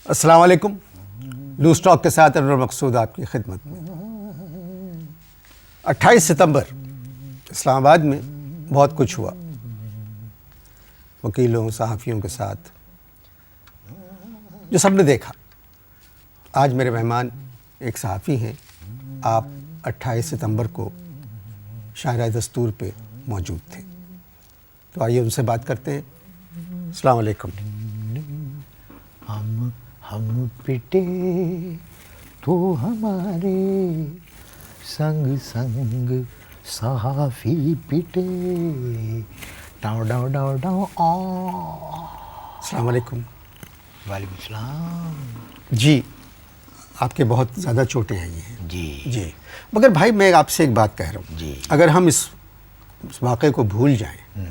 अस्सलाम वालेकुम। Loose talk के साथ अनवर मकसूद आपकी खिदमत में। 28 सितंबर इस्लामाबाद में बहुत कुछ हुआ, वकीलों सहाफ़ियों के साथ, जो सबने देखा। आज मेरे मेहमान एक सहाफ़ी हैं। आप 28 सितंबर को शायरा दस्तूर पे मौजूद थे, तो आइए उनसे बात करते हैं। अस्सलाम वालेकुम। हम पिटे तो हमारे संग संग सहाफ़ी पिटे। डाउ डाउ डाउ डाउ। अस्सलाम वालेकुम। वालेकुम सलाम। जी, आपके बहुत ज़्यादा चोटें आई हैं। जी मगर भाई मैं आपसे एक बात कह रहा हूँ जी। अगर हम इस वाक़े को भूल जाएं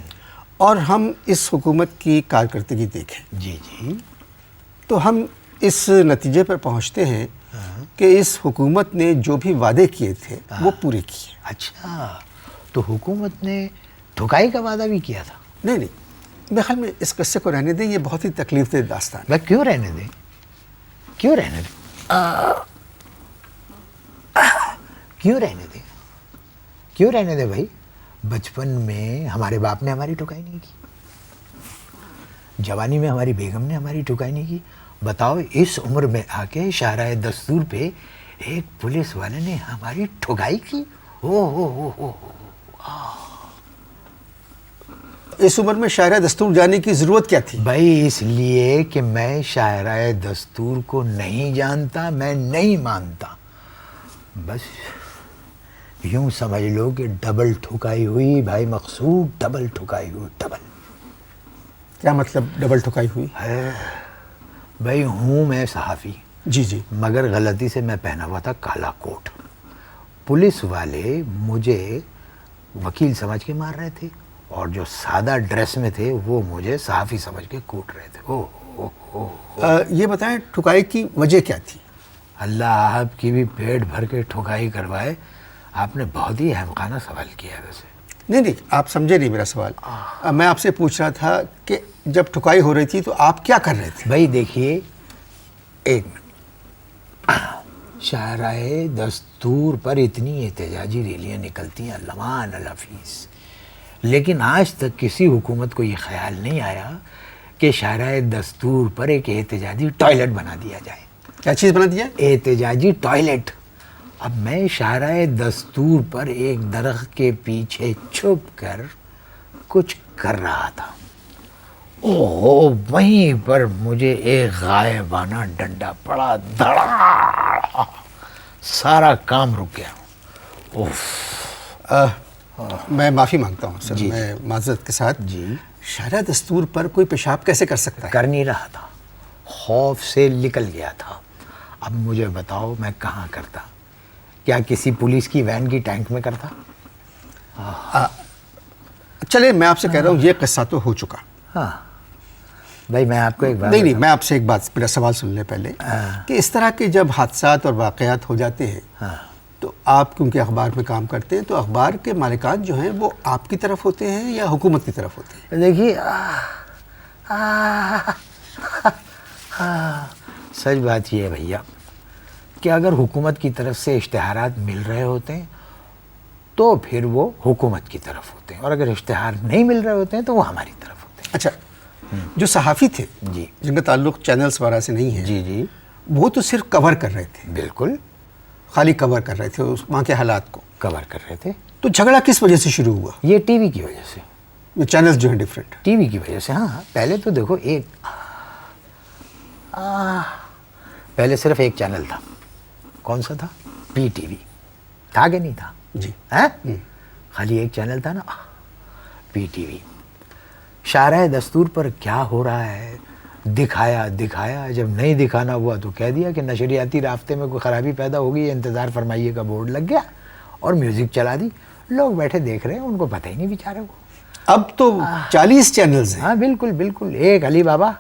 और हम इस हुकूमत की कारकर्दगी देखें जी जी तो हम इस नतीजे पर पहुँचते हैं कि इस हुकूमत ने जो भी वादे किए थे वो पूरे किए। अच्छा, तो हुकूमत ने ठुकाई का वादा भी किया था? नहीं, मेरे ख्याल में इस किस्से को रहने दें, ये बहुत ही तकलीफ दे दास्तान है। मैं क्यों रहने दें, क्यों रहने दें, क्यों रहने दें, क्यों रहने दें भाई। बचपन में हमारे बाप ने हमारी ठुकाई नहीं की, जवानी में हमारी बेगम ने हमारी ठुकाई नहीं की। बताओ, इस उम्र में आके शायरा दस्तूर पे एक पुलिस वाले ने हमारी ठुकाई की। हो। इस उम्र में शायरा दस्तूर जाने की ज़रूरत क्या थी? भाई इसलिए कि मैं शायरा दस्तूर को नहीं जानता, मैं नहीं मानता। बस यूं समझ लो कि डबल ठुकाई हुई भाई मकसूद, डबल ठुकाई हुई। डबल क्या मतलब डबल ठुकाई हुई? है भाई, हूँ मैं सहाफ़ी जी, मगर गलती से मैं पहना हुआ था काला कोट। पुलिस वाले मुझे वकील समझ के मार रहे थे और जो सादा ड्रेस में थे वो मुझे सहाफ़ी समझ के कूट रहे थे। ये बताएं ठुकाई की वजह क्या थी? अल्लाह आपकी भी पेट भर के ठुकाई करवाए। आपने बहुत ही अहमकाना सवाल किया वैसे। नहीं, आप समझे नहीं मेरा सवाल। मैं आपसे पूछ रहा था कि जब ठुकाई हो रही थी तो आप क्या कर रहे थे? भाई देखिए, एक मिनट, शायराए दस्तूर पर इतनी एहतजाजी रैलियाँ निकलती हैं लमान अलफीस, लेकिन आज तक किसी हुकूमत को ये ख्याल नहीं आया कि शायराए दस्तूर पर एक एहतजाजी टॉयलेट बना दिया जाए। क्या चीज़ बना दिया? एहतजाजी टॉयलेट। अब मैं शायराए दस्तूर पर एक दरख्त के पीछे छुप कर कुछ कर रहा था। ओह, वहीं पर मुझे एक गायबाना डंडा पड़ा, धड़ा, सारा काम रुक गया। उफ। मैं माफ़ी मांगता हूँ सर, जी, मैं माजरत के साथ। जी। शायरा दस्तूर पर कोई पेशाब कैसे कर सकता है? कर नहीं रहा था, खौफ से निकल गया था। अब मुझे बताओ मैं कहाँ करता? क्या किसी पुलिस की वैन की टैंक में करता? चले, मैं आपसे कह रहा हूँ ये किस्सा तो हो चुका। हाँ भाई, मैं आपको एक बात नहीं, मैं आपसे एक बात, मेरा सवाल सुन ले पहले कि इस तरह के जब हादसात और वाक़यात हो जाते हैं तो आप क्योंकि अखबार में काम करते हैं, तो अखबार के मालिकान जो हैं वो आपकी तरफ होते हैं या हुकूमत की तरफ होते हैं? देखिए, सच बात ये है भैया कि अगर हुकूमत की तरफ से इश्तिहारात मिल रहे होते हैं तो फिर वो हुकूमत की तरफ होते हैं, और अगर इश्तिहार नहीं मिल रहे होते हैं तो वो हमारी तरफ होते हैं। अच्छा, जो सहाफ़ी थे जी, जिनका ताल्लुक़ चैनल्स वगैरह से नहीं है, जी, वो तो सिर्फ कवर कर रहे थे, बिल्कुल खाली कवर कर रहे थे वहाँ के हालात को। कवर कर रहे थे। तो झगड़ा किस वजह से शुरू हुआ? ये टीवी की वजह से, ये चैनल्स जो हैं डिफरेंट, टीवी की वजह से। हाँ, पहले तो देखो, पहले सिर्फ एक चैनल था। कौन सा था? PTV था कि नहीं था? जी, हैं? खाली एक चैनल था ना, PTV। शायरा दस्तूर पर क्या हो रहा है दिखाया, जब नहीं दिखाना हुआ तो कह दिया कि नशरियाती रास्ते में कोई ख़राबी पैदा होगी, इंतज़ार फरमाइए का बोर्ड लग गया और म्यूज़िक चला दी। लोग बैठे देख रहे हैं, उनको पता ही नहीं बेचारे को। अब तो 40 चैनल्स हैं। हाँ बिल्कुल, एक अली बाबा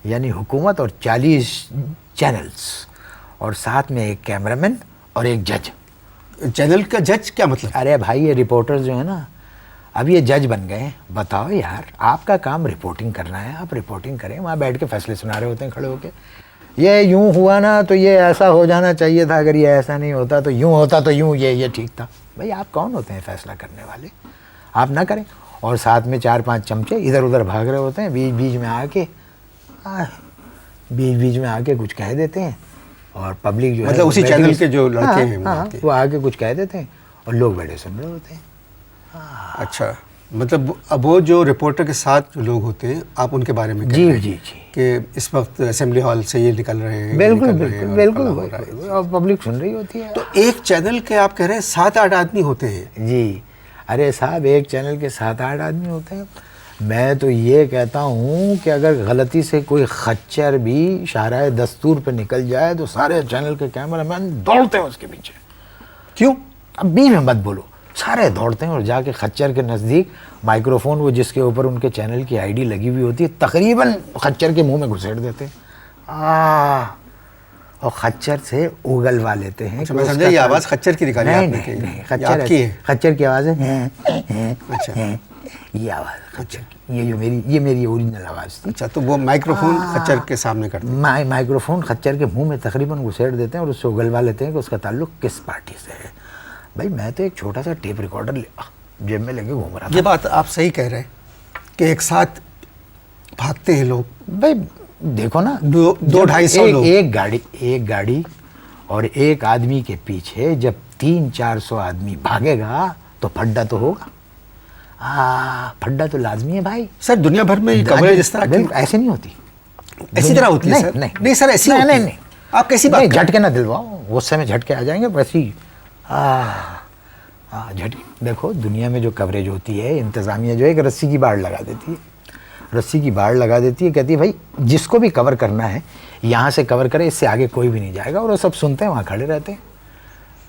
यानी हुकूमत और 40 चैनल्स, और साथ में एक कैमरामैन और एक जज। चैनल का जज क्या मतलब? अरे भाई, ये रिपोर्टर्स जो है ना, अब ये जज बन गए। बताओ यार, आपका काम रिपोर्टिंग करना है, आप रिपोर्टिंग करें, वहाँ बैठ के फैसले सुना रहे होते हैं खड़े होके। ये यूं हुआ ना तो ये ऐसा हो जाना चाहिए था, अगर ये ऐसा नहीं होता तो यूं होता तो यूं, ये ठीक था। भाई आप कौन होते हैं फैसला करने वाले? आप ना करें। और साथ में 4-5 चमचे इधर उधर भाग रहे होते हैं, बीच बीच में आके कुछ कह देते हैं, और पब्लिक जो मतलब है उसी चैनल के जो लड़के हैं वहाँ के। वो आके कुछ कह देते हैं और लोग बैठे सुन रहे होते हैं। अच्छा, मतलब अब वो जो रिपोर्टर के साथ जो लोग होते हैं, आप उनके बारे में कह जी रहे हैं जी जी, कि इस वक्त असेंबली हॉल से ये निकल रहे हैं, बिल्कुल ये निकल रहे हैं बिल्कुल और बिल्कुल, फला हो रहा है। बिल्कुल, और पब्लिक सुन रही होती है। तो एक चैनल के आप कह रहे हैं 7-8 आदमी होते हैं? जी, अरे साहब एक चैनल के 7-8 आदमी होते हैं। मैं तो ये कहता हूँ कि अगर गलती से कोई खच्चर भी शाहराए दस्तूर पे निकल जाए तो सारे चैनल के कैमरामैन दौड़ते हैं उसके पीछे। क्यों? अब बीच में मत बोलो, सारे दौड़ते हैं और जाके खच्चर के नज़दीक माइक्रोफोन, वो जिसके ऊपर उनके चैनल की आईडी लगी हुई होती है, तकरीबन खच्चर के मुंह में घुसेड़ देते हैं। और खच्चर से उगलवा लेते हैं। अच्छा, मैं समझा ये आवाज़ खच्चर की निकाली आपने? नहीं, खच्चर की है? खच्चर की आवाज़ है। अच्छा, ये आवाज़ खच्चर की, ये मेरी ओरिजिनल आवाज़ थी। अच्छा, तो वो माइक्रोफोन खच्चर के सामने करते हैं? माइक्रोफोन खच्चर के मुंह में तकरीबन घुसेड़ देते हैं और उससे उगलवा लेते हैं कि उसका ताल्लुक किस पार्टी से है। भाई मैं तो एक छोटा सा टेप रिकॉर्डर जेब में लेके घूम रहा था। ये बात आप सही कह रहे हैं कि एक साथ भागते हैं लोग। भाई देखो ना, 200-250 लोग, एक गाड़ी और एक आदमी के पीछे जब 300-400 आदमी भागेगा तो फड्डा तो होगा। फड्डा तो लाजमी है भाई। सर दुनिया भर में कवरेज इस तरह की ऐसे नहीं होती, ऐसी तरह होती है सर? नहीं सर, ऐसी होती है। नहीं, आप कैसी बात? झटके ना दिलवाओ, उस समय झटके आ जाएंगे वैसी। झटके देखो, दुनिया में जो कवरेज होती है, इंतज़ामिया जो है एक रस्सी की बाड़ लगा देती है, कहती है भाई जिसको भी कवर करना है यहाँ से कवर करे, इससे आगे कोई भी नहीं जाएगा। और वो सब सुनते हैं, वहाँ खड़े रहते हैं,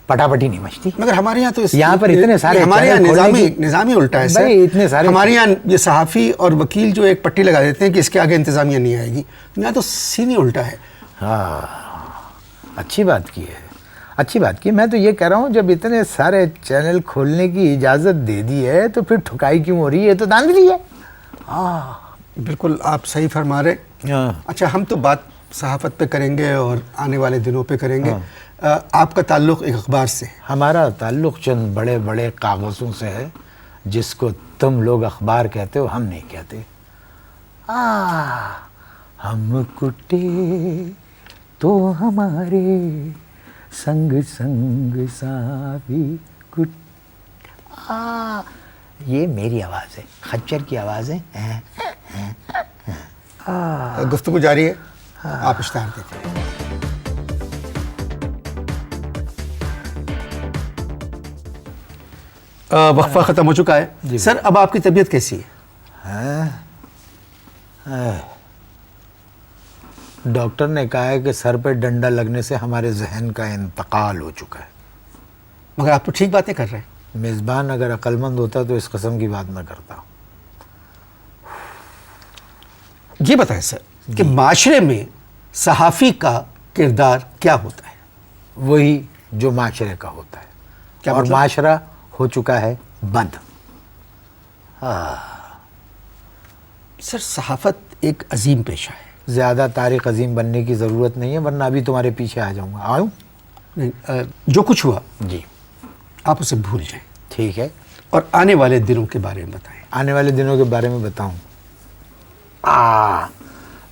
पटापटी नहीं मचती। मगर हमारे यहाँ तो यहाँ पर इतने सारे, हमारे यहाँ निज़ामी उल्टा है सर। इतने सारे हमारे यहाँ ये सहाफ़ी और वकील जो एक पट्टी लगा देते हैं कि इसके आगे इंतज़ामिया नहीं आएगी। यहाँ तो सीन ही उल्टा है। हाँ, अच्छी बात की। मैं तो ये कह रहा हूँ, जब इतने सारे चैनल खोलने की इजाज़त दे दी है तो फिर ठुकाई क्यों हो रही है? तो धांधली है। बिल्कुल आप सही फरमा रहे। अच्छा, हम तो बात सहाफ़त पे करेंगे और आने वाले दिनों पे करेंगे। आपका ताल्लुक़ एक अखबार से है? हमारा ताल्लुक़ चंद बड़े बड़े कागज़ों से है, जिसको तुम लोग अखबार कहते हो, हम नहीं कहते। हम कुटे तो हमारे संग संग साबी कुट। ये मेरी आवाज़ है, खच्चर की आवाज़ है। गुफ्तगू जारी है, आप इश्तिहार दीजिए। वक्फा ख़त्म हो चुका है सर, अब आपकी तबीयत कैसी है? डॉक्टर ने कहा है कि सर पे डंडा लगने से हमारे जहन का इंतकाल हो चुका है। मगर आप तो ठीक बातें कर रहे हैं। मेज़बान अगर अक्लमंद होता तो इस कस्म की बात ना करता। ये बताएं सर कि माशरे में सहाफ़ी का किरदार क्या होता है? वही जो माशरे का होता है। क्या और मतलब? माशरा हो चुका है बंद। सर सहाफ़त एक अजीम पेशा है। ज़्यादा तारीख़ अजीम बनने की ज़रूरत नहीं है, वरना अभी तुम्हारे पीछे आ जाऊँगा। आऊँ? नहीं, जो कुछ हुआ जी, आप उसे भूल जाएं। ठीक है। और आने वाले दिनों के बारे में बताएं। आने वाले दिनों के बारे में बताऊं?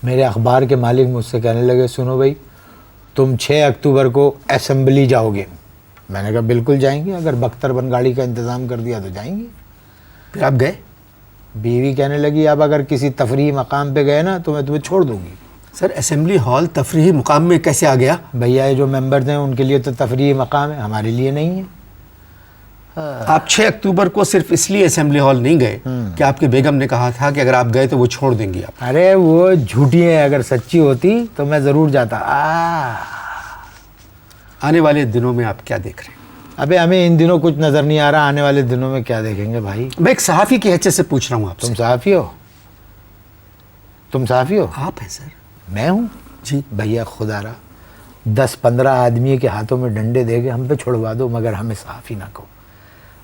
मेरे अखबार के मालिक मुझसे कहने लगे, सुनो भाई, तुम 6 अक्टूबर को असेंबली जाओगे। मैंने कहा बिल्कुल जाएंगे, अगर बख्तरबंद गाड़ी का इंतज़ाम कर दिया तो जाएंगे। फिर आप गए? बीवी कहने लगी, अब अगर किसी तफरीही मकाम पे गए ना तो मैं तुम्हें छोड़ दूंगी। सर असेंबली हॉल तफरीही मुकाम में कैसे आ गया? भैया ये जो मेंबर्स हैं उनके लिए तो तफरीही मकाम है, हमारे लिए नहीं है। आप 6 अक्टूबर को सिर्फ इसलिए असेंबली हॉल नहीं गए कि आपकी बेगम ने कहा था कि अगर आप गए तो वो छोड़ देंगी आप? अरे वो झूठी है, अगर सच्ची होती तो मैं ज़रूर जाता। आने वाले दिनों में आप क्या देख रहे हैं? अबे हमें इन दिनों कुछ नज़र नहीं आ रहा, आने वाले दिनों में क्या देखेंगे भाई? मैं एक सहाफ़ी की हैसियत से पूछ रहा हूँ आपसे। तुम सहाफ़ी हो? तुम सहाफ़ी हो? आप हैं सर। मैं हूँ जी। भैया खुदारा 10-15 आदमी के हाथों में डंडे दे के हम पे छुड़वा दो, मगर हमें सहाफ़ी ना कहो।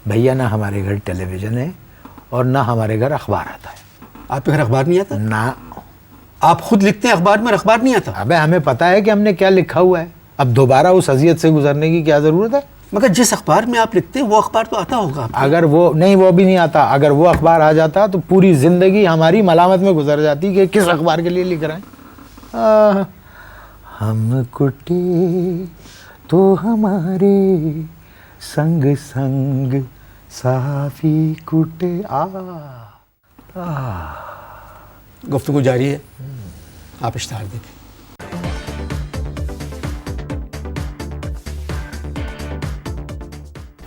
भैया ना हमारे घर टेलीविज़न है और ना हमारे घर अखबार आता है। आपके घर अखबार नहीं आता? ना। आप खुद लिखते हैं अखबार में, और अखबार नहीं आता? अबे हमें पता है कि हमने क्या लिखा हुआ है, अब दोबारा उस अजियत से गुजरने की क्या ज़रूरत है? मगर जिस अखबार में आप लिखते हैं वो अखबार तो आता होगा आपको। अगर वो नहीं, वो भी नहीं आता। अगर वो अखबार आ जाता तो पूरी ज़िंदगी हमारी मलामत में गुजर जाती कि किस अखबार के लिए लिख रहे हैं। हम कुटे तो हमारे संग संग साफी कुटे। गुफ्तगू जारी है, आप इश्तिहार देखें।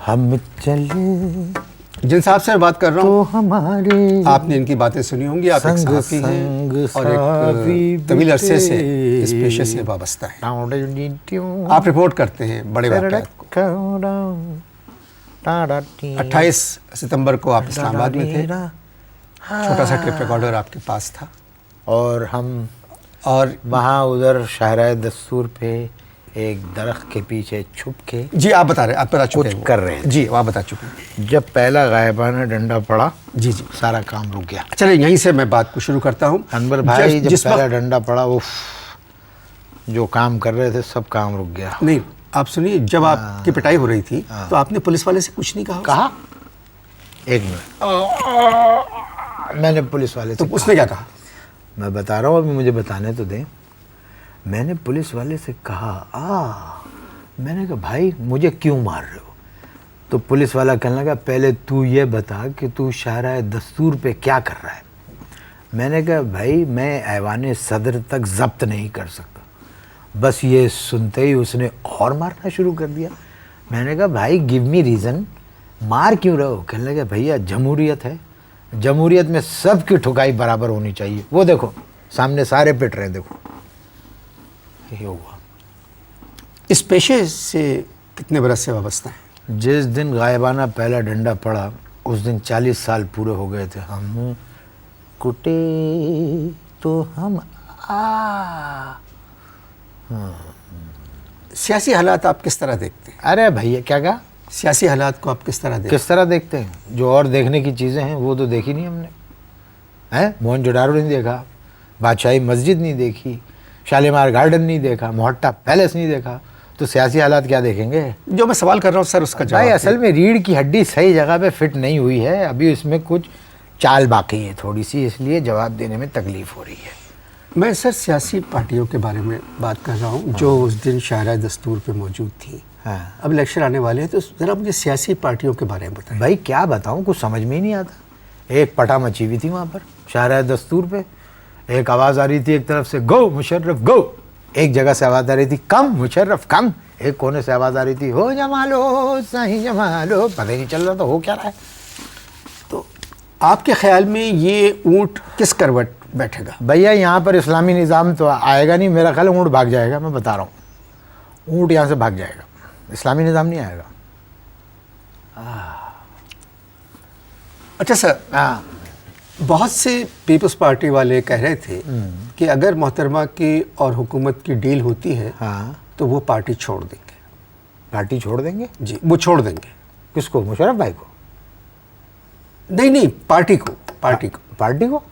हम चले जिन साहब से मैं बात कर रहा तो हूँ, हमारे आपने इनकी बातें सुनी होंगी। आप एक संग सहाफ़ी हैं संग और एक साफी तवील अरसे से बीते। इस पेशे से वाबस्ता है। आप आप रिपोर्ट करते हैं बड़े वाक़यात को। 28 सितंबर को आप इस्लामाबाद में थे, छोटा सा टेप रिकॉर्डर आपके पास था, और हम और वहाँ उधर शाहराए दस्तूर पे एक दरख्त के पीछे छुप के जी आप बता चुके कुछ हैं कर रहे थे। जी आप बता चुके हैं। जब पहला गायबाना डंडा पड़ा, जी जी सारा काम रुक गया। चलिए यहीं से मैं बात को शुरू करता हूँ। अनवर भाई, जब जिस पहला वक्त डंडा पड़ा, उफ, जो काम कर रहे थे सब काम रुक गया। नहीं, आप सुनिए, जब आपकी पिटाई हो रही थी तो आपने पुलिस वाले से कुछ नहीं कहा? कहा, एक मिनट, मैंने पुलिस वाले तो से उसने क्या कहा? मैं बता रहा हूँ, अभी मुझे बताने तो दें। मैंने पुलिस वाले से कहा, मैंने कहा भाई मुझे क्यों मार रहे हो? तो पुलिस वाला कहने लगा, पहले तू ये बता कि तू शाहराए दस्तूर पे क्या कर रहा है। मैंने कहा भाई मैं ऐवान सदर तक जब्त नहीं कर सकता। बस ये सुनते ही उसने और मारना शुरू कर दिया। मैंने कहा भाई गिव मी रीज़न, मार क्यों रहे हो? कहने लगे भैया जमहूरियत है, जमहूरियत में सबकी ठुकाई बराबर होनी चाहिए। वो देखो सामने सारे पिट रहे हैं, देखो ये हुआ। इस पेशे से कितने बरस से वाबस्ता है? जिस दिन गायबाना पहला डंडा पड़ा उस दिन 40 साल पूरे हो गए थे। हम कुटे तो हम सियासी हालात आप किस तरह देखते हैं? अरे भैया क्या कहा? सियासी हालात को आप किस तरह देखते हैं? किस तरह देखते हैं? जो और देखने की चीज़ें हैं वो तो देखी नहीं हमने। हैं, मोहनजोदारो नहीं देखा, बादशाही मस्जिद नहीं देखी, शालीमार गार्डन नहीं देखा, मोहट्टा पैलेस नहीं देखा, तो सियासी हालात क्या देखेंगे? जो मैं सवाल कर रहा हूँ सर उसका जवाब भाई असल में रीढ़ की हड्डी सही जगह पे फिट नहीं हुई है, अभी इसमें कुछ चाल बाकी है थोड़ी सी, इसलिए जवाब देने में तकलीफ हो रही है। मैं सर सियासी पार्टियों के बारे में बात कर रहा हूँ जो उस दिन शाहराए दस्तूर पे मौजूद थी। हाँ। अब इलेक्शन आने वाले हैं तो ज़रा मुझे सियासी पार्टियों के बारे में बताएं। भाई क्या बताऊँ, कुछ समझ में ही नहीं आता। एक पटा मची हुई थी वहाँ पर शाहराए दस्तूर पे, एक आवाज़ आ रही थी एक तरफ से गो मुशर्रफ गो, एक जगह से आवाज़ आ रही थी कम मुशर्रफ कम, एक कोने से आवाज़ आ रही थी हो जमालो सही जमालो, पता ही नहीं चल रहा था हो क्या रहा है। तो आपके ख्याल में ये ऊँट किस करवट बैठेगा? भैया यहाँ पर इस्लामी निज़ाम तो आएगा नहीं, मेरा ख्याल ऊँट भाग जाएगा, मैं बता रहा हूँ, ऊँट यहाँ से भाग जाएगा, इस्लामी निज़ाम नहीं आएगा। अच्छा सर, हाँ, बहुत से पीपल्स पार्टी वाले कह रहे थे कि अगर मोहतरमा की और हुकूमत की डील होती है हाँ, तो वो पार्टी छोड़ देंगे। पार्टी छोड़ देंगे? जी, वो छोड़ देंगे। किसको? मुशर्रफ भाई को? नहीं नहीं, पार्टी को। पार्टी को?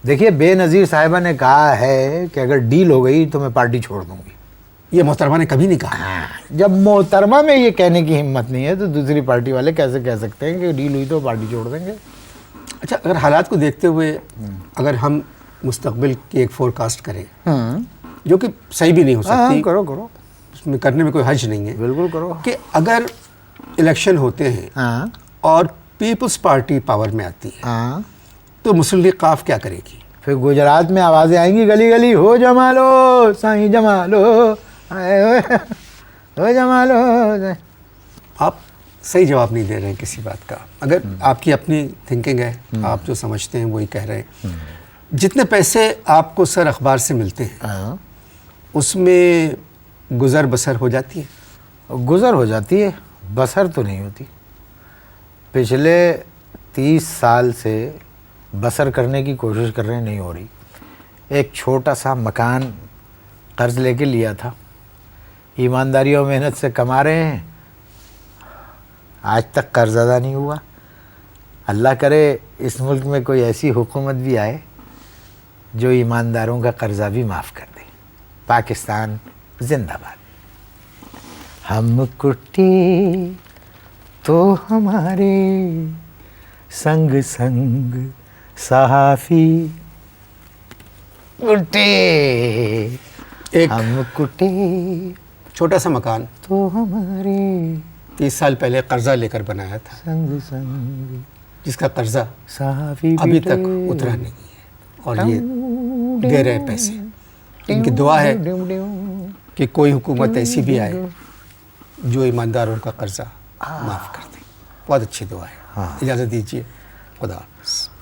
देखिए बेनज़ीर साहिबा ने कहा है कि अगर डील हो गई तो मैं पार्टी छोड़ दूंगी। ये मोहतरमा ने कभी नहीं कहा। हाँ, जब मोहतरमा में ये कहने की हिम्मत नहीं है तो दूसरी पार्टी वाले कैसे कह सकते हैं कि डील हुई तो पार्टी छोड़ देंगे? अच्छा, अगर हालात को देखते हुए अगर हम मुस्तकबिल की एक फोरकास्ट करें जो कि सही भी नहीं हो सकती, करो उसमें करने में कोई हर्ज नहीं है, बिल्कुल करो, कि अगर इलेक्शन होते हैं हाँ और पीपल्स पार्टी पावर में आती है हाँ, तो मुस्लिम लीग काफ क्या करेगी? फिर गुजरात में आवाज़ें आएंगी गली गली हो जमालो साईं जमालो, हो जमालो। आप सही जवाब नहीं दे रहे हैं किसी बात का। अगर आपकी अपनी थिंकिंग है, आप जो समझते हैं वही कह रहे हैं। जितने पैसे आपको सर अखबार से मिलते हैं हाँ, उसमें गुज़र बसर हो जाती है? गुज़र हो जाती है, बसर तो नहीं होती। पिछले 30 साल से बसर करने की कोशिश कर रहे हैं, नहीं हो रही। एक छोटा सा मकान कर्ज लेके लिया था, ईमानदारी और मेहनत से कमा रहे हैं, आज तक कर्ज अदा नहीं हुआ। अल्लाह करे इस मुल्क में कोई ऐसी हुकूमत भी आए जो ईमानदारों का कर्जा भी माफ़ कर दे। पाकिस्तान जिंदाबाद। हम कुटे तो हमारे संग संग सहाफ़ी कुटे, एक हम कुटे छोटा सा मकान तो हमारे 30 साल पहले कर्जा लेकर बनाया था, संग संग जिसका कर्जा सहाफ़ी अभी तक उतरा नहीं है और ये दे रहे पैसे। इनकी दुआ है कि कोई हुकूमत ऐसी भी आए जो ईमानदारों का कर्जा माफ़ कर दे। बहुत अच्छी दुआ है। इजाज़त दीजिए, खुदा हाफ़िज़।